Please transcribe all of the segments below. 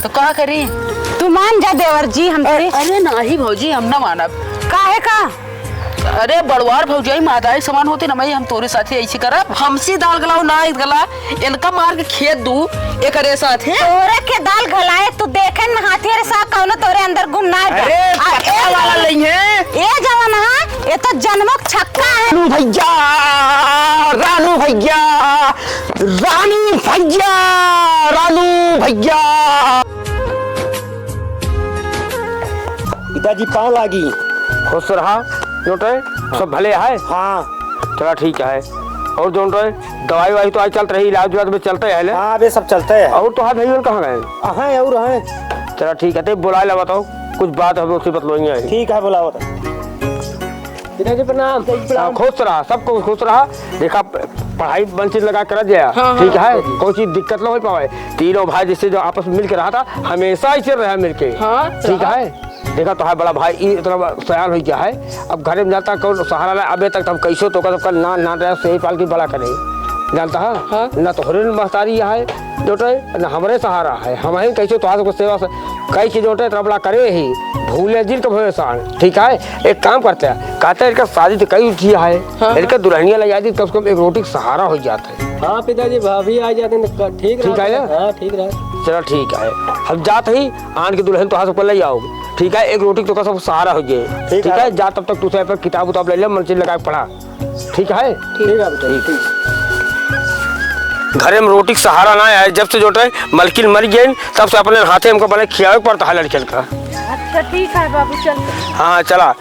तो क्या करी? तू मान जा देवर जी हम तेरे। अरे नहीं भौजी, हम ना मानब। काहे का? अरे बड़वार भौजाई मादाई समान होते ना, मैं हम तोरे साथे ऐसे करब। हमसे दाल गलाओ ना गला, इनका मार के खेत दू एक साथे। तोरे के दाल गलाए तू देखे न हाथी सा कौनो तोरे अंदर गुम ना जा। अरे पटका वाला नहीं है ए जवान हां, ये तो जन्मक छक्का है। रानू भैया, रानू भैया, रानू भैया, रानू भैया। पिताजी पाँव लागी। खुश रहा जोटे, सब भले है। हाँ चला ठीक है। और जो दवाई वाई तो आज चलते रही, इलाज में चलते है। हाँ अबे सब चलते है। और तो हाथ भाई कहाँ गए? हाँ और हैं। चला ठीक है, बुला ला, बताओ कुछ बात है उसी बतलोइए। ठीक है बुलाओ। पिताजी प्रणाम। खुश रहा, सबको खुश रहा। देखा पढ़ाई वंचित लगा कर दिया। ठीक है, कोई चीज दिक्कत ना हो पावे। तीनों भाई जिससे जो आपस में मिल के रहा था, हमेशा ऐसे रहा मिलके। ठीक है। देखा तो है बड़ा भाई इतना सयान हो गया है, अब घर में जाता कौन सहारा ना। अबे तक हम कैसे तो कल ना ना रहे सही पाल की बड़ा करे जानता है ना। तो हरे महतारी है जोटे ना हमारे सहारा है। हम ही कैसे तो सेवा से कई चीज जोटे तबला करे ही भूले दिल का भरोसान। ठीक है, एक काम करते हैं, कहते हैं इनका शादी तो कई उठी है। इनका दुल्हनिया ले जाती कम से कम एक रोटी सहारा हो जाता है। हाँ पिताजी भाभी आ जाते हैं। ठीक है ना? हाँ ठीक रहा। चलो ठीक है, हम जाते ही आन की दुल्हन तो हाथ पर ले जाओगे। ठीक है, एक रोटी तो का सब सहारा हो जाए। ठीक है, जा तब तक तुझे पर किताब उताब ले ले, मन से लगा पढ़ा। ठीक है, ठीक है ठीक। घरे में रोटी का सहारा ना आए, जब से जोटे मलकिन मर गए तब से अपने हाथे हमको बने खियावे पड़ता है लड़के का। अच्छा ठीक है बाबू चल। हाँ चला,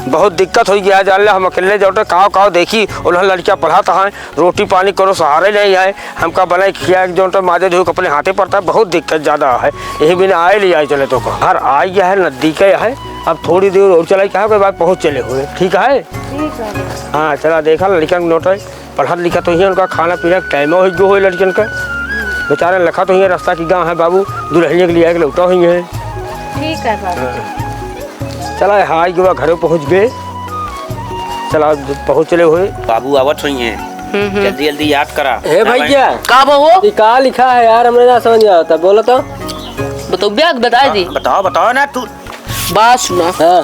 बहुत दिक्कत हो गया जान ले। हम अकेले जोटे काव देखी उन्होंने लड़कियाँ पढ़ाता है, रोटी पानी करो सहारे नहीं आए। हमका बना खिया जोटे मादे धो अपने हाथे पड़ता है, बहुत दिक्कत ज़्यादा है। यही बिना आए ले आए चले तो घर आ गया है, नजदीक है। अब थोड़ी देर और चला क्या कोई बात पहुँच चले हुए। ठीक है। हाँ चला, देखा लड़कियन नोटे पढ़ा लिखा तो ही उनका खाना पीना टाइम हो जो हो लड़कियन का। बेचारे लिखा तो ही रास्ता की गाँव है बाबू, दुल्हनिया के लिए लौटा हुई है। ठीक है बाबू। चला हाई के घरे पहुँच गए। चला पहुँच चले हुए। बाबू आवत हुई है, जल्दी जल्दी याद करा। हे भैया का बहू क्या लिखा है यार, हमने ना समझ नहीं आता। बोलो तो बता दी। बताओ बताओ ना तू। बात सुना। हाँ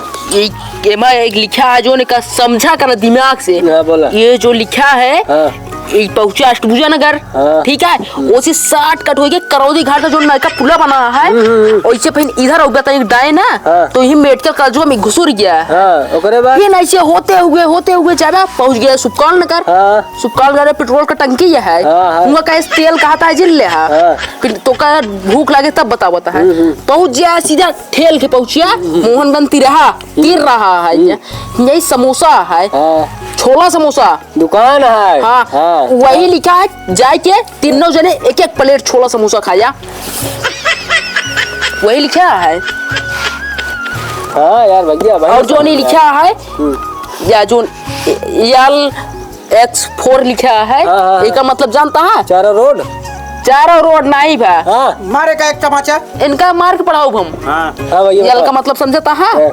मैं एक लिखा है जो ने का समझा कर दिमाग से। हाँ बोला। ये जो लिखा है हाँ पहुंचे अष्टभुजा नगर। हाँ। ठीक है, उसी 60 कट हो गए करौदी घाट का जो नयका पुला बना है, वैसे फिर इधर हो गया डाय ना। हाँ। तो ही मेडिकल कॉलेज में घुसुर गया। हाँ ओकरे बाद फिर ऐसे होते हुए ज्यादा पहुंच गया सुपकाल नगर। हाँ सुपकाल नगर पेट्रोल का टंकी है। हाँ, हाँ। उनका कहे तेल कहा था जिल ले हाँ। फिर तो का भूख लगे तब बताता है। पहुंच गया सीधा ठेल के पहुंचिया मोहनगंज तीर रहा है। यही समोसा है, हाँ छोला समोसा दुकान है। हाँ, वही लिखा है जाए के तीनों जने एक एक प्लेट छोला समोसा खाया। वही लिखा है। हाँ यार भैया भाई। और जो नहीं लिखा है या जो X4 लिखा है, हाँ। इसका मतलब जानता है? चारों रोड नहीं भा। हाँ मारे का एक तमाचा। इनका मार्क पढ़ाओ हम। हाँ हाँ भैया यल का मतलब समझता है?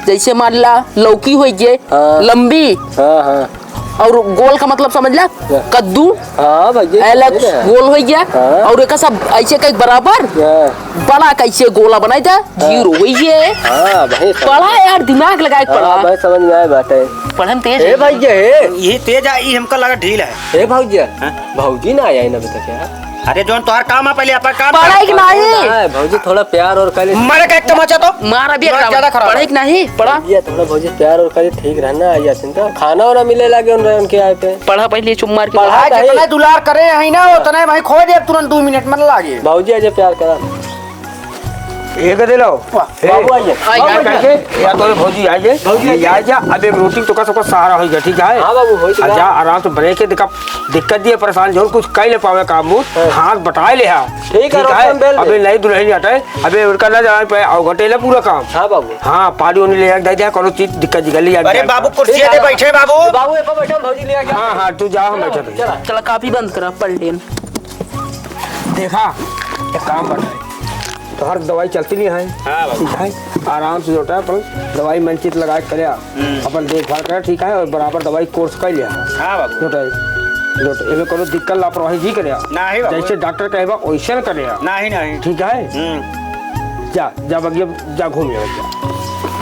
जैसे मान ला लौकी हो गए हाँ। लंबी, हाँ हाँ और गोल का मतलब समझ ला कद्दू। हाँ भैया अलग गोल हो गया। हाँ। और एक सब ऐसे कई बराबर बड़ा कैसे गोला बनाई था जीरो हुई है। हाँ भाई पढ़ा यार, दिमाग लगा के पढ़ा। भाई समझ में आया बात है। पढ़न तेज हे है। भैया हे ये तेज आई, हमको लगा ढील है। हे भौजी भौजी ना आया अभी तक यार। अरे जोन तोहर काम है, पहले अपन काम पढ़ाई कि नहीं? हाँ, भौजी थोड़ा प्यार और कर मारे का एक तमाचा तो मारा भी ज्यादा खराब। पढ़ाई कि नहीं? पढ़ा ये थोड़ा भौजी प्यार और करे ठीक रहना आ जाते तो खाना वाना मिले लगे उनके आए पे। पढ़ा पहले चुप मार के। पढ़ा जितना दुलार करे है ना उतना भाई खो दे तुरंत 2 मिनट में लागे। भौजी आज प्यार करा एक दे लो बाबू आइए। या तो भौजी आ जा। अब एक रोटी तो का सबका सहारा हो गया। ठीक है। हाँ बाबू हो जा आराम से बने के दिक्कत दिए परेशान जो कुछ कह ले पावे काम हाथ बटाए ले। ठीक है अबे नहीं दुल्हन हटे, अबे उनका ना जाने पे अवघटेला पूरा काम। हाँ बाबू। हाँ पानी उन्हें ले दे दिया कोनो चीज दिक्कत निकल। अरे बाबू कुर्सी पे बैठे बाबू। बाबू पे बैठो भौजी ले आ। हाँ तू जा, हम बैठे। चला काफी बंद करा पढ़ लेन। देखा एक काम बताए, तो हर दवाई चलती नहीं है। ठीक है, आराम से जोटा अपन दवाई मंचित लगा के करे अपन देखभाल करे। ठीक है, और बराबर दवाई कोर्स कर लिया। हाँ बाबू। जोटा एमे कोनो दिक्कत लापरवाही जी करे नहीं बाबू। जैसे डॉक्टर कहेबा वैसे करे नहीं नहीं ठीक है जा जा बगिया जा घूमिए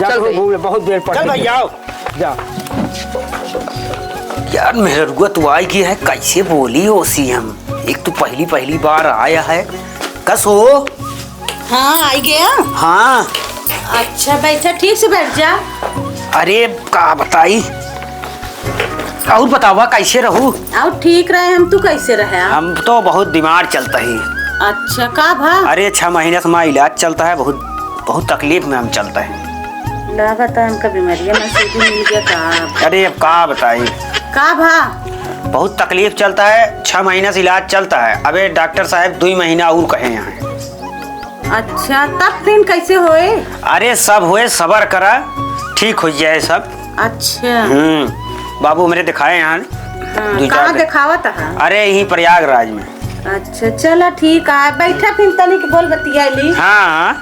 जा चल भाई। घूम ले बहुत देर पड़ चल भाई आओ। जा यार मेहरुआ तो आई की है कैसे बोली हो सीएम एक तो पहली बार आया है कस हो। हाँ आई गया। हाँ अच्छा बैठा ठीक से बैठ जा। अरे का बताई और बतावा कैसे रहूं। और ठीक रहे हम, तू कैसे रहे? हम तो बहुत बीमार चलता है। अच्छा का भा? अरे 6 महीने से हमारा इलाज चलता है, बहुत तकलीफ में हम चलता है। लगातार हमका बीमारियां में से मिल गया का? अरे अब का बताई का भा? बहुत तकलीफ चलता है, 6 महीने से इलाज चलता है। अबे डॉक्टर साहब 2 महीना और कहे यहाँ। अच्छा तब फिर कैसे होए? अरे सब हुए सबर करा ठीक हो जाए सब। अच्छा बाबू मेरे दिखाए यहाँ कहाँ दिखावा था? अरे यही प्रयागराज में। अच्छा चलो ठीक है बैठा फिर तनिक बोल बतियाली। हाँ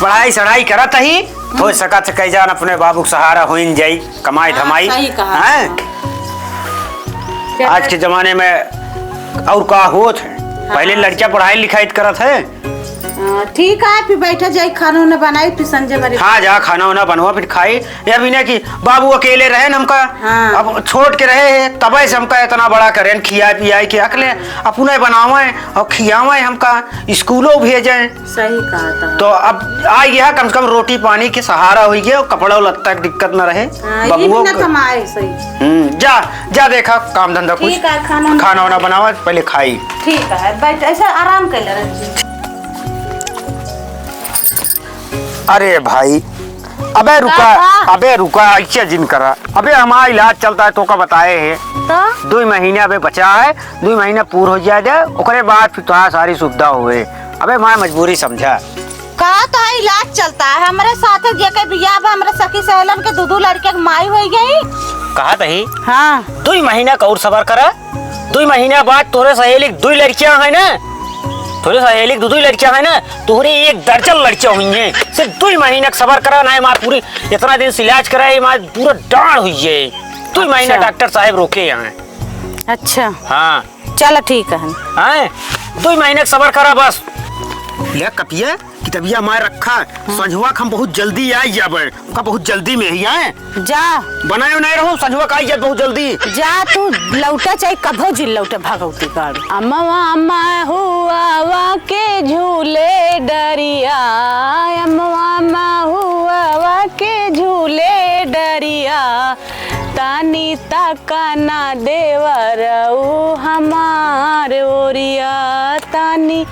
पढ़ाई सढ़ाई करत ही हो सकत कह जान अपने बाबू के सहारा हो जाई कमाई धमाई। सही कहा। हैं? आज के जमाने में और का होत है पहले लड़कियां पढ़ाई लिखाई करत है। ठीक है फिर बैठा जाए खाना उन्हें बनाई फिर संजय मरे। हाँ जा खाना वाना बनवा फिर खाई या बिना कि बाबू अकेले रहे न हमका। हाँ। अब छोड़ के रहे हैं तबे से हमका इतना बड़ा करें खिया पियाई के अकले अपने बनावे और खियावे हमका स्कूलों भेजे। सही कहा था। तो अब आ गया कम से कम रोटी पानी के सहारा हो गया कपड़ा लत्ता की दिक्कत न रहे। ये भी ना कमाए सही। जा जा देखा काम धंधा कुछ ठीक है खाना वाना बनावा पहले खाई। ठीक है बैठ ऐसा आराम कर ले। अरे भाई अबे रुका ऐसे जिन करा। अबे हमारा इलाज चलता है तो का बताए है तो 2 महीने अबे बचा है 2 महीना पूरा हो जाए ओकरे बाद फिर तो सारी सुविधा हुए। अबे मैं मजबूरी समझा का तो इलाज चलता है हमारे साथ जेके बियाह बा हमारे सखी सहेलन के 2 लड़के के माई हो गई। कहा तही हाँ 2 महीना का और सबर करा 2 महीना बाद तोरे सहेली 2 लड़कियां है ना थोड़े सहेली 2 लड़कियां है ना तोहरे 1 दर्जन लड़कियां हुई हैं। सिर्फ 2 महीना सबर करा ना माँ पूरी इतना दिन से इलाज कराए माँ पूरा डांड हुई है। 2 महीना डॉक्टर साहब रोके यहाँ। अच्छा हाँ चलो ठीक है। हाँ 2 महीने सबर करा बस। ले कपिया कि तबिया मार रखा संझुआ हम बहुत जल्दी आई जब का बहुत जल्दी में ही आए जा बनाए नहीं रहो संझुआ का आई जब बहुत जल्दी जा तू लौटा चाहे कभो जिल लौटा भागवती गाड़ी। अम्मा अम्मा हुआ के झूले डरिया अम्मा हुआ के झूले डरिया तानी ताकाना देवरऊ हमार ओरिया तानी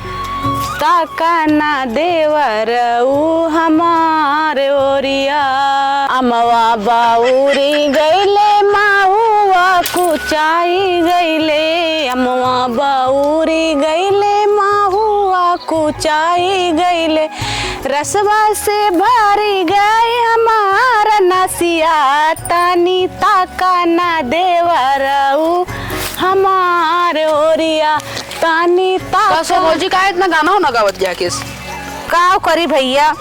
ताकाना देवरऊ हमार ओरिया अमवा बाउरी गईले माहुआ कुचाई गईले अमवा बाउरी गईले माहुआ कुचाई गईले रसवा से भरी गए हमारा नसिया तानी ताकाना देवरऊ हमार ओरिया तानी कैसे भौजी का इतना गाना हो ना गावत गया किस का करी भैया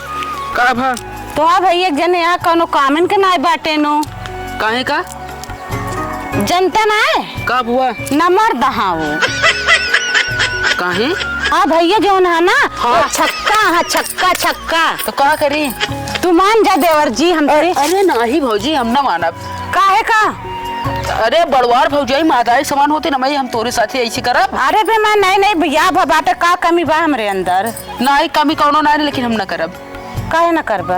का भा तो भैया जने यहाँ कोनो कामन के नाय बाटे नो काहे का जनता ना है कब हुआ नंबर दहा वो काहे हाँ भैया जो है ना हाँ छक्का हाँ छक्का छक्का तो का करी तू मान जा देवर जी हमसे। अरे नहीं भौजी हम ना मानब काहे का अरे बड़वार भौजाई मादाई समान होते ना मैं हम तोरे साथे ऐसे करब। अरे बे मैं नहीं भैया बाटे का कमी बा हमरे अंदर नहीं कमी कौनो ना लेकिन हम ना करब। काहे ना करबा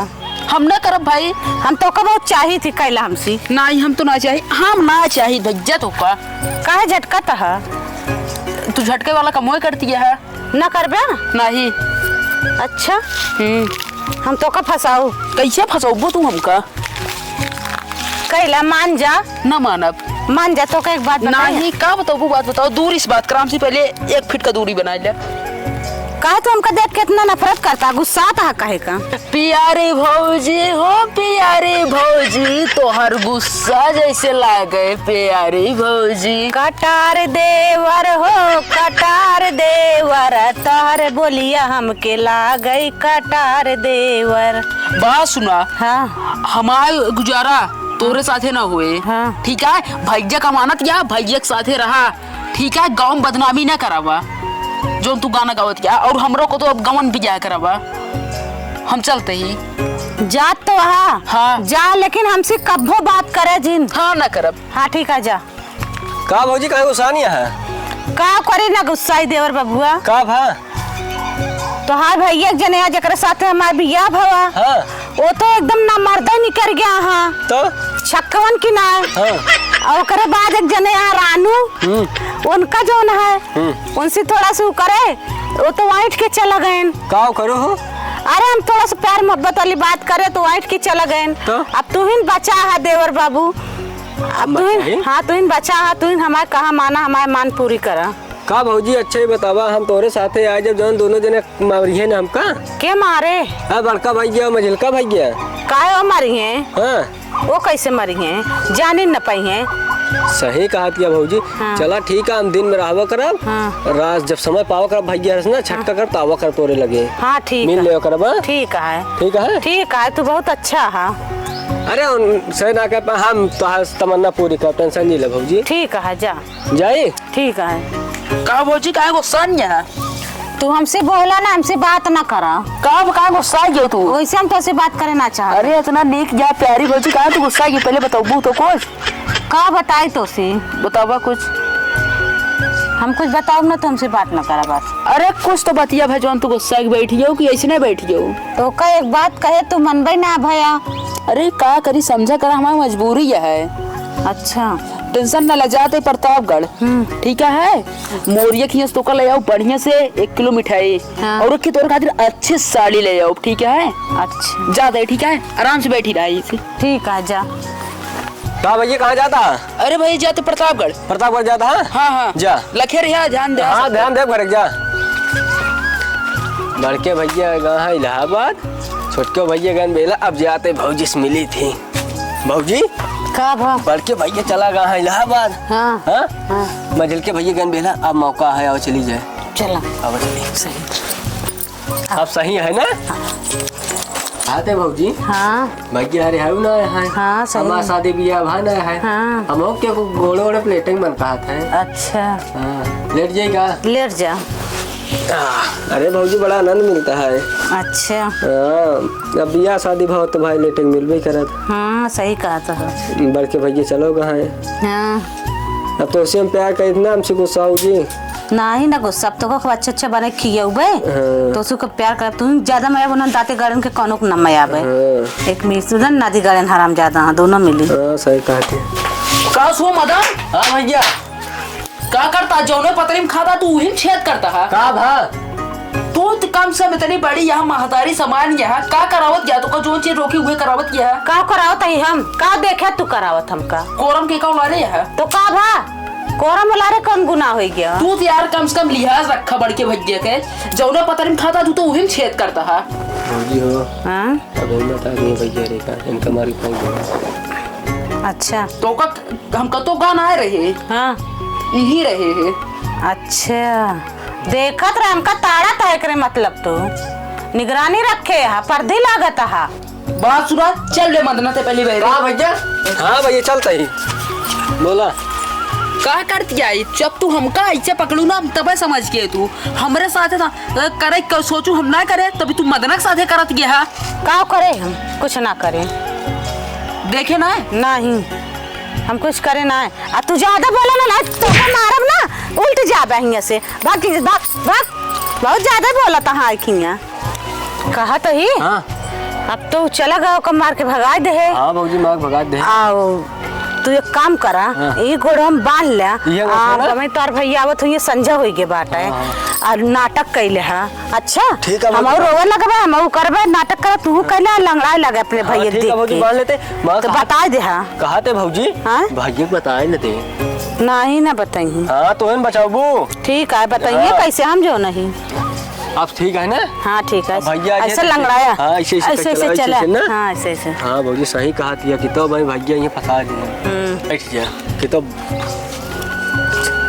हम ना करब भाई हम तो का बहुत चाही थी कैला हमसे नहीं हम तो ना चाहिए हम ना चाहिए भज्जा तो का काहे झटका तहा तू झटके वाला कमोए करती है ना करबे नहीं। अच्छा हम तो का फसाऊ कैसे फंसाबो तू हमका कैला मान जा ना मानब मान जा तो का एक बात बताई नहीं का बताओ बात बताओ दूर इस बात कराम से पहले 1 फीट का दूरी बना ले काहे तो हमका देख के इतना नफरत करता गुस्सा आता है काहे का प्यारे भौजी हो प्यारे भौजी तोहर गुस्सा जैसे लागे प्यारी भौजी कटार देवर हो कटार देवर तोहर बोलिया हमके लागई कटार देवर। बात सुना हाँ हमार गुजारा तोरे साथे ना हुए। हाँ। ठीक है, भैया का मानत या भैया के साथे रहा। ठीक है, गाँव में बदनामी ना करावा जो तू गाना गावत क्या, और हमरो को तो अब गवन भी जाया करावा। हम चलते ही जात तो हाँ। जा, लेकिन हमसे कब्बो बात करे जिन। हाँ ना करब। हाँ ठीक है जा। का भौजी काहे गुस्सा नहीं है? का करे ना गुस्सा ही देवर बबुआ। का भा? तो हाँ भैया जने यहाँ जकर साथे हमारे बियाह भवा। हाँ। वो तो एकदम ना मर्दा निकर गया। हाँ तो छक्कवन की ना। हाँ। और ओकरे बाद एक जने यहाँ रानू, उनका जो न है उनसे थोड़ा सा करे, वो तो वाइट के चला गए। का करो हो? अरे हम थोड़ा सा प्यार मोहब्बत वाली बात करे तो वाइट के चला गए। तो? अब तू ही बचा है देवर बाबू। अब तू ही, हाँ तू ही बचा है, तू ही हमारे कहा माना, हमारे मान पूरी करा। का भौजी अच्छा ही बतावा, हम तोरे साथे आए जब जौन दोनों जने मारी है ना हमका। के मारे? बड़का भैया मझिलका भैया। काय वो मरी है? हाँ। वो कैसे मरी है? जाने न पाई है। सही कहा तिया भौजी। हाँ। चला ठीक है, हम दिन में रहवा करब। हाँ। रात जब समय पावा करब भैया ना छटका कर तावा कर तोरे लगे। हाँ ठीक मिल है। ले करब। ठीक है। ठीक है। ठीक है, तू बहुत अच्छा है। अरे सही ना कह हम तो तमन्ना पूरी कर, टेंशन नहीं ले भौजी। ठीक है जा। जाई। ठीक है। का भौजी काहे गुस्सा नहीं है? तू हमसे बोला ना, हमसे बात ना करा। का गुस्सा क्यों तू? वैसे हम तुझसे बात करे ना चाह। अरे इतना नेक या प्यारी भौजी कहा तू गुस्सा की? पहले बताओ तो कुछ। का बताई तो से? बतावा कुछ। हम कुछ बताओ ना तो हमसे बात ना करा बस। अरे कुछ तो बतिया भजवान, तू गुस्सा की बैठी हो कि ऐसे नहीं बैठी हो? तो का एक बात कहे तू मनबे ना भैया। अरे का करी, समझा कर हमारी मजबूरी है। अच्छा टेंशन न ले जाते प्रतापगढ़। ठीक है, मोरिया की तो का ले आओ बढ़िया से 1 किलो मिठाई। हाँ। और रखी तोर खातिर अच्छी साड़ी ले आओ। ठीक है, अच्छा जा दे। ठीक है, आराम से बैठी रही। ठीक है जा। का भैया कहाँ जाता? अरे भाई जाते प्रतापगढ़। प्रतापगढ़ जाता है? हाँ हाँ जा। लखे रहा, ध्यान दे। हाँ ध्यान दे घर जा। बड़के भैया गए हैं इलाहाबाद, छोटके भैया गए बेला। अब जाते भौजी से मिली थी। भौजी का भा? बड़के भैया चला गया है इलाहाबाद। हाँ हाँ? हाँ मझिल के भैया गए बेला। अब मौका है, और चली जाए। चला। अब चली सही। अब सही है ना? आते भौजी। हाँ भैया अरे है ना है। हाँ, सही हमारा है। शादी ब्याह भाना है। हाँ। हम क्या घोड़े वोड़े प्लेटिंग बन कहा था। अच्छा हाँ लेट जाएगा। लेट जा। अरे भौजी बड़ा आनंद मिलता है। अच्छा हाँ अब ब्याह शादी भाव तो भाई लेटिंग मिलबे करत। हाँ सही कहा तो है। बड़के भैया चलो कहाँ है? हाँ अब तो उसे हम प्यार कर इतना हमसे गुस्सा होगी नहीं ना गुस्सा। अब तो को अच्छा अच्छा बने खिया हुए तो उसको प्यार कर। तू ज्यादा मैं बोलन दाते गार्डन के कोनो न मैं आवे। एक मिसुदन नदी गार्डन हराम ज्यादा हां दोनों मिली। हाँ सही कहते। का सो मदन हाँ भैया का करता? जौने पतरी में खाता तू वही छेद करता है। का भा? तू तो कम से इतनी बड़ी यहाँ महतारी सामान यहाँ का करावत गया? तो का जो चीज रोकी हुए करावत गया है। का करावत है हम? का देखे तू करावत हमका? कोरम के का उलारे है तो का भा? कोरम उलारे कौन गुनाह हो गया? तू तो यार कम से कम लिहाज रखा बड़के भैया के। जौने पतरी में खाता तू तो वही छेद करता है। भौजी हो हाँ अब हम बता दिए भैया रे का इनका मारी पाएंगे। अच्छा तो का हम कतो गाना आए रहे। हाँ यही रहे है। अच्छा देखत रहे हमका ताड़ा तय करे मतलब तो निगरानी रखे है, पर्दे लागत है। बात सुना, चल ले मदना ते पहले बहरे। हाँ भैया। हाँ भैया चलता ही बोला। का करती आई? जब तू हमका ऐसे पकड़ू ना तब समझ के तू हमरे साथे था करे सोचू हम ना करे तभी तू मदना के साथे करत गया है। का करे? हम कुछ ना करे। देखे ना नहीं हम कुछ करे ना है। आ तू ज्यादा बोला ना तो मारब ना उल्ट जाबे हिया से। भाग भाग भाग। बहुत ज्यादा बोला था। हाँ किया कहा तो ही। हाँ अब तो चला गया कम मार के भगा दे है। हाँ भौजी मार भगा दे। आओ तू एक काम करा। ये गोड़ हम बांध ले। हमें तोर भैया आवत हुई संजय होई के बात है और नाटक कैले है। अच्छा ठीक है हम और रोवे लगबे हम करबे नाटक कर। तू कैले लंगड़ाई लगे अपने भैया देख के बांध लेते। तो बता दे। हाँ कहा थे भौजी? हाँ? भैया बताए न थे। नहीं ना बताइए। हाँ तो बचाओ। ठीक है बताइए। हाँ। कैसे हम जो नहीं। अब ठीक है ना? हाँ ठीक है। भैया ऐसे लंगड़ाया। हाँ ऐसे ऐसे चला। ना? हाँ ऐसे ऐसे। हाँ भौजी सही कहा थी कि तो भाई भैया ये फंसा दिया। बैठ जा कि तो।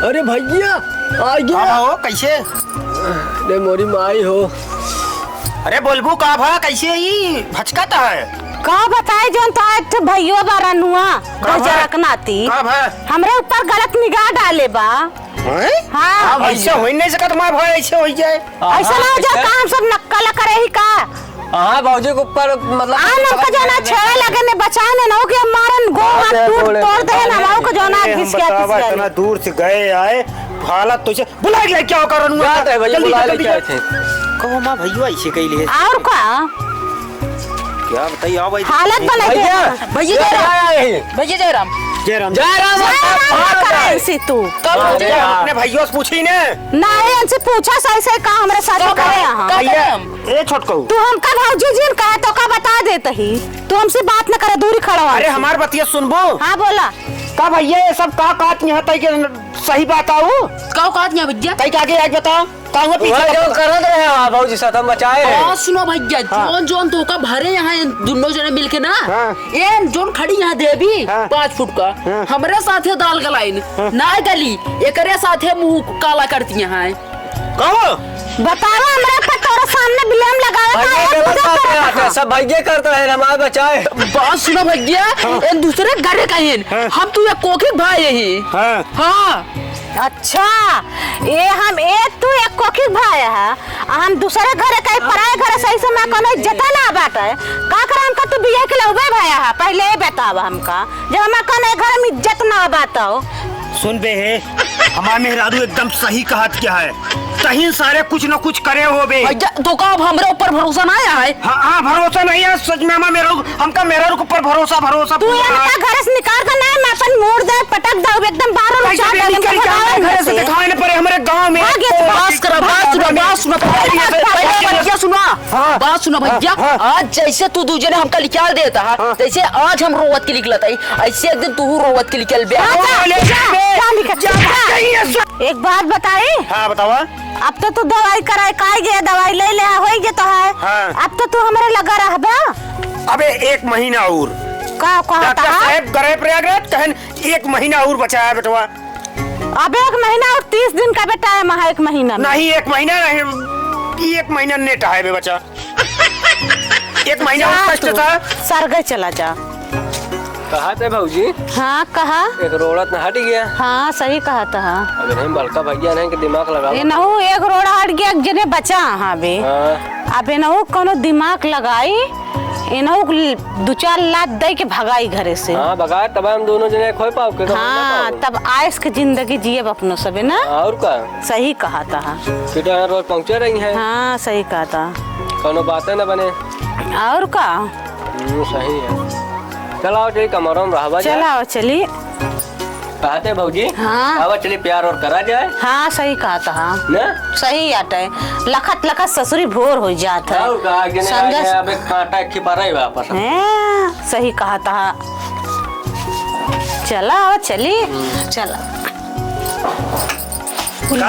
अरे भैया आ गया हो कैसे? अरे मोरी माई हो। अरे बोलबू का भा कैसे ही भचकाता है? का बताए जोन तो आज भैया बारा नुआ गजरक नाती कब है हमरे ऊपर गलत निगाह डाले बा। हाँ ऐसे हो नहीं सकत मां भाई ऐसे हो जाए ऐसा ना हो जाए का हम सब नक्कल करे ही का हाँ भाजी के ऊपर मतलब हमका जाना छेड़ा लगे ने बचाए ने ना हो कि हमारन गो हाथ टूट तोड़ दे ना हमको जाना घिसके इतना दूर से गए आए हालत तो से बुला के क्या करूं बात है भैया बुला ले क्या थे कहो मां भैया ऐसे कइले और का क्या बताइए आओ भाई हालत बना दे भैया जयराम ऐसी तू अपने भैया से पूछी ने ना इनसे पूछा सही से का हमरे साथ करे यहाँ भैया ए छोटकू तू हमका भौजी जी ने कहा तो का बता देते ही तू हमसे बात न करे दूरी खड़ा अरे हमार बतिया सुनबो हाँ बोला का भैया ये सब का काट यहाँ तक सही बात आओ का कहत नहीं भैया कई आगे आज बताओ कहूँ पीछे जो करत रहे भाजी साथ हम बचाए हाँ सुनो भैया जोन जोन तो का भरे यहाँ दोनों जने मिलके ना ये जोन खड़ी यहाँ देवी 5 फुट का हमरे साथे दाल गलाइन ना गली एकरे साथे मुंह काला करती हैं कहो बतावा हमरा पर तोरा सामने ब्लेम लगावे सब भैया करते रहे हमारे बचाए बात सुनो भैया इन दूसरे घर का हम तू ये कोकी भाई यही हाँ अच्छा ये हम एक तू एक कोकी भाई है हम दूसरे घर के पराए घर सही से मैं कोनो इज्जत ना बाटे का कर हमका तू बियाह के लौबे भाई है पहले ये बतावा हमका जब हम कोनो घर में इज्जत ना बातो सुन बे है हमार मेहरारू एकदम सही कहत क्या है सही सारे कुछ न कुछ करे हो बे भैया तो का अब हमरे ऊपर भरोसा ना है हाँ भरोसा नहीं है सच में हमार मेहरारू हमका मेहरारू के ऊपर भरोसा तू इनका घर से निकाल कर ना मैं अपन मोड़ दे पटक दे एकदम बाहर उछाल दे घर से दिखाने पड़े हमारे गांव में बात करो बात सुनो भैया सुनो बात सुनो भैया आज जैसे तू दूजे ने हमका निकाल देता है जैसे आज हम रोवत के निकलता है ऐसे एक दिन तू रोवत के निकल एक बात बताई हाँ बतावा अब तो तू दवाई कराए काई गया दवाई ले ले होई गया तो है अब तो तू हमारे लगा रहबा अबे 1 महीना और का डॉक्टर साहब गए प्रयागराज कहन 1 महीना और बचाया बेटवा अब 1 महीना और 30 दिन का बेटा है महा 1 महीना नहीं 1 महीना नहीं 1 महीना नेट है बे बच्चा 1 महीना और कष्ट था सरगे चला जा कहा थे भाजी हाँ कहा एक रोड़त न हट गया हाँ सही कहा था अबे नहीं बलका भैया नहीं कि दिमाग लगा ये नहु एक रोड़ा हट गया जने बचा हाँ बे अबे नहु कोनो दिमाग लगाई इनहु 2-4 लात दे के भगाई घरे से हाँ भगाए तब हम दोनों जने खोई पाओ के हाँ तब आयस के जिंदगी जिए अपनों सबे ना और का सही कहा था कितना रोज पहुंचे रही है हाँ सही कहा था कोनो बातें न बने और का सही है चलाओ चलिए कमरों में रहवा जाए चलाओ चली कहते भाजी हाँ आवा चलिए प्यार और करा जाए हाँ सही कहा था ना सही आटे लखत लखत ससुरी भोर हो जात है और का आगे नहीं आगे अबे कांटा खिपा रही वापस सही कहा था चला चली चला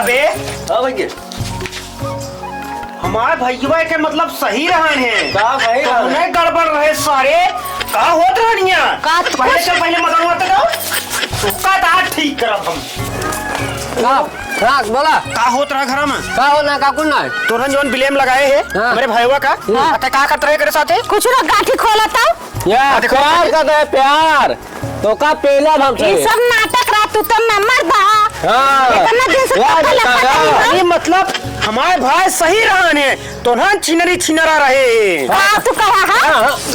बे हां भैया हमारे भैया के मतलब सही रहन है का भाई नहीं गड़बड़ रहे सारे का होत रहनिया का पहले से पहले मदन मत दो का ता ठीक करब हम राख बोला का होत रहा घर में का होना का कुन ना तोरन जोन ब्लेम लगाए है मेरे भैया का अते का करत रहे करे साथे कुछ ना गाठी खोला था या प्यार का दे प्यार तो का पहला हम ये सब नाटक रहा तू तो नंबर दा हां इतना दिन से ये मतलब हमारे भाई सही रहन है तो ना छिनरी छिनरा रहे का तू कहा हां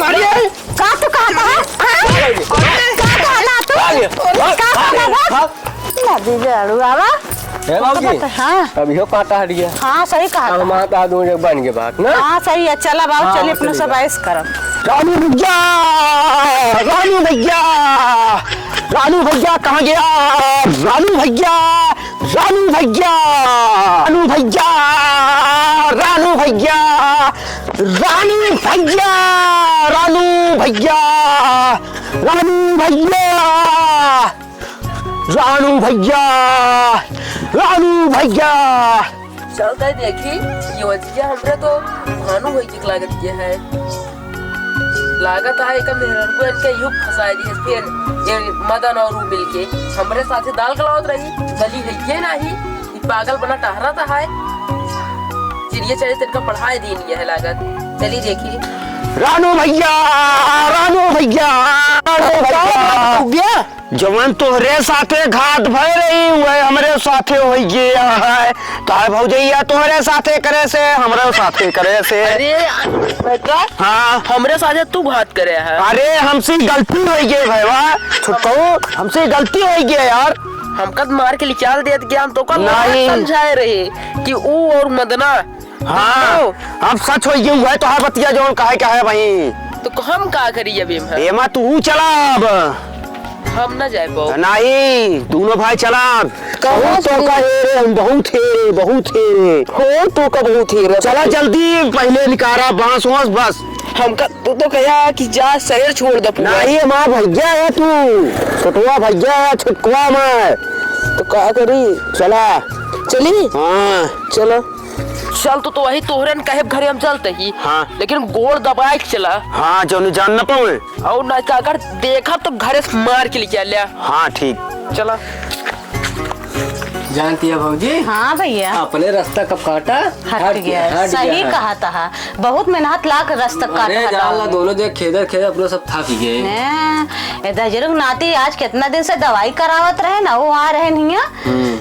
अरे का तू कहा हां का कहला तू का कहला नदी जड़ू आवा हाँ अभी हो कांटा हट गया हाँ सही कहा अब माता दो जग बन के बात ना हाँ सही है चला बाबू चलिए अपने सब ऐस करब रानू भैया रानू भैया रानू भैया कहाँ गया रानू भैया रानू भैया रानू भैया रानू भैया रानू भैया रानू भैया रानू भैया रानू भैया रानू भैया चलता है देखी ये वजिया हमरे तो भानु होई की लागत ये है लागत है का मेहरन को इनके युग फसाई दी है फिर ये मदन और रू मिलके हमरे साथे दाल गलावत रही गली है ये नहीं ये पागल बना टहरा था है चिड़िया चढ़े तिनका पढ़ाई दी नहीं है लागत चली देखी रानू भैया, रानू भैया, रानू भैया, जवन तोहरे साथे घाट भय रही हुए हमरे साथे हो गया है। तार भौजैया तोहरे साथे करे से हमरे साथे करे से। अरे बेटा, हाँ हमरे साथे तू घात करे है। अरे हमसे गलती हो गई भैया, छुटकू हमसे गलती हो गई यार। हमका मार के निकाल दिया ज्ञान तो कल नहीं। समझाए रहे कि वो और मदना। हाँ अब सच हो गई हुआ है तो हाँ बतिया जौन कहे क्या है भाई। तो हम का करी अभी एमा तू चला अब हम न जाए पाओ। नहीं दोनों भाई चला। कहो तो कहे हम बहुत थे बहुत थे हो तो का बहुत थे चला जल्दी पहले निकारा बांस वांस बस। हमका तो कहा कि जा शहर छोड़ दे। नहीं माँ भैया है तू छोटवा भैया है छुटकुआ मैं तो का करी चला चली। हाँ चलो चल तो वही तोहरे न कहे घरे हम चलते ही। हाँ। लेकिन गोड़ दबाए के चला। हाँ जो नहीं जान न पाए और ना अगर देखा तो घरे से मार के लेके लिया। हाँ ठीक चला जानती है भाजी। हाँ भैया अपने रास्ता कब काटा हट गया, सही कहा था। बहुत मेहनत लाख रास्ता अरे जान ला दोनों जो खेदर खेदर अपने सब थक गए। दजरुग नाती आज कितना दिन से दवाई करावत रहे ना, वो आ रहे नहीं है।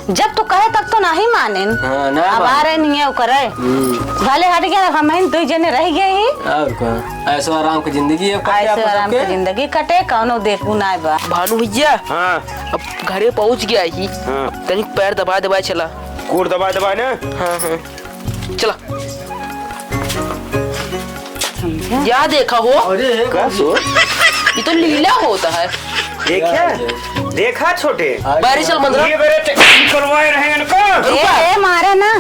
जब तू कहे तब तो नहीं माने। हाँ, ना अब आ रहे नहीं है वो करे भले हट गया। हम दो जने रह गए ही और क्या ऐसो आराम की जिंदगी है। ऐसे आराम की जिंदगी कटे कौनो देखू ना बा। भानु भैया हाँ अब घरे पहुंच गया ही। हाँ तनिक पैर दबा दबा चला। कोड दबा दबा ना। हाँ हाँ चला क्या देखा हो। अरे ये तो लीला होता है। देखा देखा छोटे बारिश चल मंदरा ये मेरे निकलवाए रहे इनको। ए मारे ना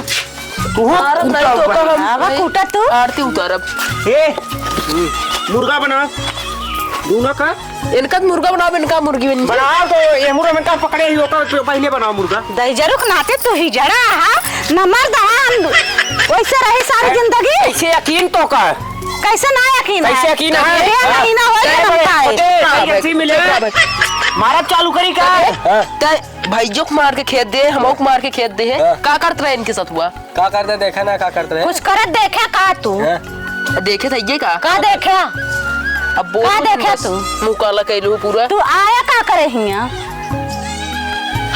तू मारा नहीं तो का हम आवा कूटा तू। आरती उतारब। ये मुर्गा बना दूना का इनका मुर्गा बनाओ इनका मुर्गी बना तो ये मुर्गा में का पकड़े ही होता तो पहले बनाओ मुर्गा। दजरुग नाते तू ही जड़ा हा नंबर दहान वैसे रही सारी जिंदगी। ऐसे यकीन तो का कैसे ना यकीन है? कैसे यकीन है? नहीं ना होए ऐसे मिले मारा चालू करी का भाइयों को मार के खेत दे हम को मार के खेत दे है। का करते रहे इनके साथ हुआ। का करते देखा ना का करते कुछ करत देखे का तू देखे था ये का देखे अब बोल का देखे तू मुंह काला कैलू पूरा। तू आया का करे हिया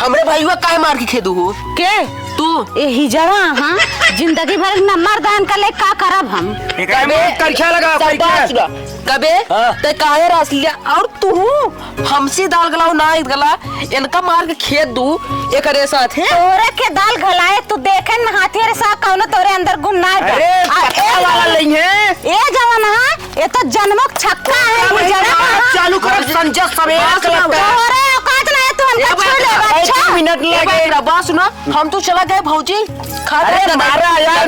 हमरे भाईवा काहे मार के खेदू हो के तू ए हिजड़ा हां जिंदगी भर नंबर दान कर ले का करब हम। कबे करछा लगा सुना कबे ते काहे रास लिया और तू हमसे दाल गलाओ ना गला इनका मार के खेत दू एकरे साथ है। तोरे के दाल घलाए तू देखे न हाथी रे सा कौनो तोरे अंदर गुण ना है। अरे पता वाला नहीं है ए जवान हां ये तो जन्मक छक्का है हिजड़ा चालू कर संजय सवेरा तोरे औकात ना है तू हमको छू ले बच्चा। मिनट लगे बात सुना हम तो चला गए भौजी अरे मारा यार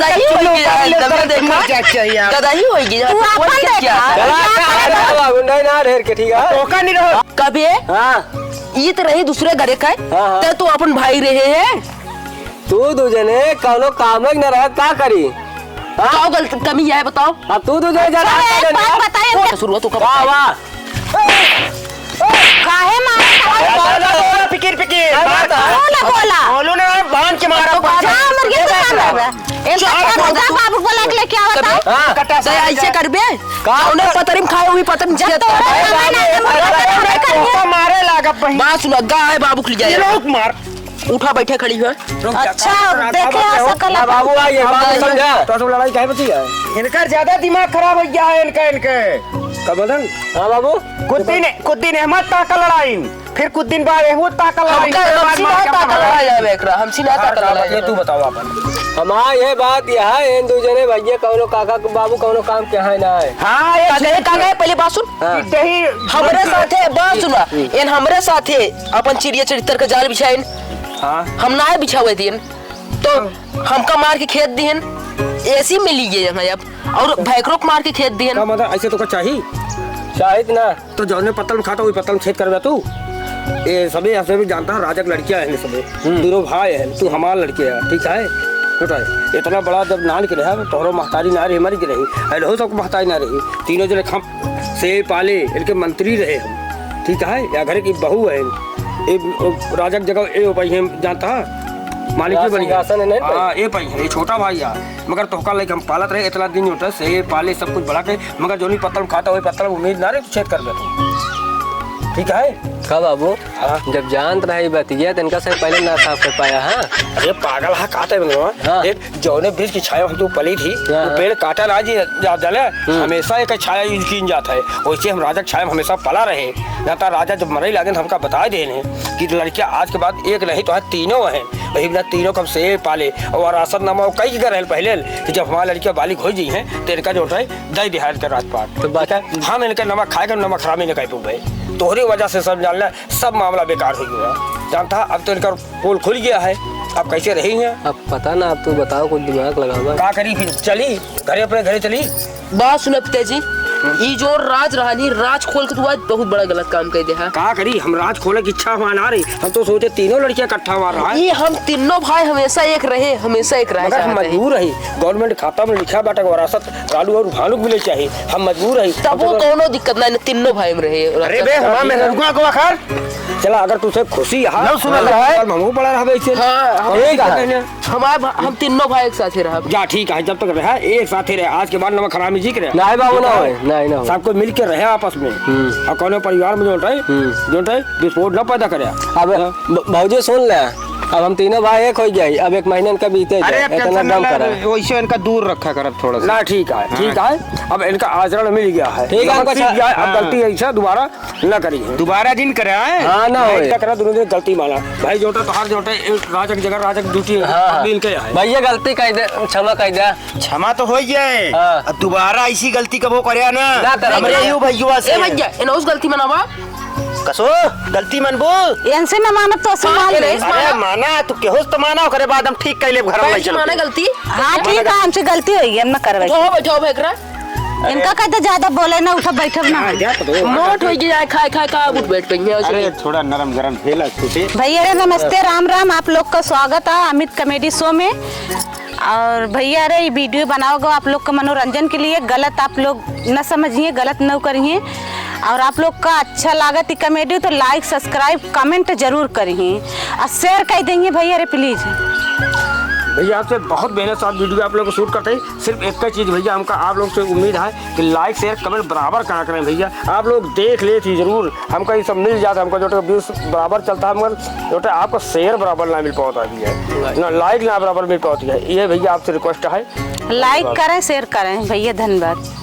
गदाही होगी तू अपन देखा गुंडा ना ढेर के ठीक है। टोका नहीं रहो कभी ये तो रही दूसरे घरे का ते तू अपन भाई रहे है। तू दूजने कौनो काम न रह का करी बताओ गलत कमी है बताओ। अब तू दूजने जरा एक बात बताइए शुरुआत तो वाह वाह काहे मारे फिकिर बोला बोला बोलो ना बांध के मारा जा मुर्गी तो काम है एक बाबू बोला के लेके आवता कटा से ऐसे करबे कौने पतरिम खाए हुई पतरिम जब तो मारे लागा पही बात सुना गाय बाबू के लिए ये जाए लोग मार उठा बैठे खड़ी है। अच्छा देखे आ सकल बाबू आ ये बात समझा तो सब लड़ाई काहे बची है इनका ज्यादा दिमाग खराब हो गया है इनके कबदन। हाँ बाबू कुछ दिन अहमद ताका लड़ाई फिर कुछ दिन बाद एहूद ताका लड़ाई हमसी ना ताकल लड़ाई तू बताओ अपन हमारा ये बात यह है इन दूजने भैया कौनो काका बाबू कौनो काम क्या है ना है। हां ये कहे का गए पहले बात सुन दही हमरे साथे बात सुना इन हमरे साथे अपन चिड़िया चरित्र का जाल बिछाइन। हां हम ना बिछावे दिन तो हमका मार के खेत दिहन ऐसी मिली गई यहाँ अब और भैकरो को मार के खेत दिहन। का मतलब ऐसे तो का चाहिए शाहिद ना तो जौने पत्तल में खाता हुई पत्तल में छेद करवा तू ये सभी ऐसे भी जानता है राजक लड़कियां हैं सभी दोनों भाई हैं तू हमारा लड़के है ठीक है बेटा इतना बड़ा जब ना निकले है तोहरो महतारी ना रही हमारी की रही अरे सबको महतारी ना रही तीनों जने खम से पाले इनके मंत्री रहे हम ठीक है या घर की बहू है राजक जगह ए भाई जानता है मालिक की बनी सिंहासन है नहीं हाँ ये भाई है ये छोटा भाई है मगर तोहका लाइक हम पालत रहे इतना दिन होता से पाले सब कुछ बढ़ा के मगर जो नहीं पत्तल खाता वही पत्तल उम्मीद ना रहे तो छेद कर दे तू। ठीक है का बाबू हाँ। जब जानत रही बतिया तो इनका से पहले ना साफ कर पाया। हाँ अरे पागल है काटे में हाँ। एक जौने बीज की छाया हम तो पली थी हाँ। वो पेड़ काटा ना जी जा जले हमेशा एक छाया यूज की जाता है वैसे हम राजा छाया में हमेशा पला रहे ना तो राजा जब मरे लगे हमका बता देने कि लड़कियां आज के बाद एक नहीं तो है तीनों हैं वही बिना तीनों कम से पाले और आसर नामा कई कर रहे पहले कि जब हमारी लड़कियां बालिक हो गई हैं तो इनका जो है दही दिहाड़ के राजपाट तो बात है हम इनका नमक खाएगा नमक खराबी नहीं कह पाए तोहरी वजह से सब जान सब मामला बेकार हो गया जानता अब तो इनका पोल खुल गया है अब कैसे रही हैं अब पता ना अब तू बताओ कुछ दिमाग लगावा। का करी फिर चली घरे अपने घरे चली बात सुन पिताजी ई जो राज रानी राज खोल के तू आज बहुत बड़ा गलत काम कर दे है। का करी हम राज खोले की इच्छा माना रही हम तो सोचे तीनों लड़कियां इकट्ठा मार रहा है ये हम तीनों भाई हमेशा एक रहे हमेशा एक रहे मगर हम मजबूर रही गवर्नमेंट खाता में लिखा बाटा वरासत रालू और भालू मिले चाहिए हम मजबूर रही तब वो कोनो दिक्कत नहीं तीनों भाई में रहे। अरे बे हम में रुका को आखिर चला अगर तुझे खुशी है ना सुन है हमहू पड़ा रहबे इसे हम तीनों भाई एक साथ ही रहा। जा ठीक है जब तक रहे एक साथ ही रहे आज के बाद नमक खराबी जी करे नहीं बाबू ना होए नहीं ना सबको मिल के रहे आपस में और कोनो परिवार में जो है विस्फोट न पैदा करे। अब भाजी सुन ले अब हम तीनों भाई एक हो गए अब एक महीने का बीते इतना दम करा वैसे इनका दूर रखा कर थोड़ा सा ना ठीक है अब इनका आचरण मिल गया है ठीक है अब गलती ऐसा दोबारा न करी दोबारा दिन करे हाँ ना होए करा दोनों दिन गलती माना भाई जोटा तो हर जोटे राजक जगह राजक ड्यूटी मिल के आए भैया गलती कह दे क्षमा कह दे क्षमा तो हो जाए हाँ। अब दोबारा ऐसी गलती कबो करे ना ना करे। हमरे यू भैया ए से भैया इन उस गलती में ना बा कसो गलती मन बोल इनसे न मानब तो असली मान ले। अरे माना तू केहोस तो माना करे बाद हम ठीक कैले घर में चल माने गलती हाँ ठीक है हमसे गलती हुई है हम न करवाई। तो बैठो भेकरा इनका कहते ज्यादा बोले ना उठा बैठब ना मोट हो गया खाए खाए का उठ बैठ पे अरे थोड़ा नरम गरम भेला छूटे भैया रे नमस्ते राम राम आप लोग का स्वागत है अमित कॉमेडी शो में। और भैया रे ये वीडियो बनाओगे आप लोग का मनोरंजन के लिए गलत आप लोग न समझिए गलत न करिए और आप लोग का अच्छा लागत ही कॉमेडी तो लाइक सब्सक्राइब कमेंट जरूर करिए और शेयर कर देंगे भैया रे प्लीज। भैया आपसे बहुत मेहनत साथ वीडियो आप लोग को शूट करते हैं सिर्फ एक ही चीज़ भैया हमका आप लोग से उम्मीद है कि लाइक शेयर कमेंट बराबर करा करें भैया आप लोग देख ले थी जरूर हमका ये सब मिल जाता है हमका जो व्यूज बराबर चलता है मगर जो आपको शेयर बराबर ना मिल पाता है ना लाइक ना बराबर मिल पाती है ये भैया आपसे रिक्वेस्ट है लाइक करें शेयर करें भैया धन्यवाद।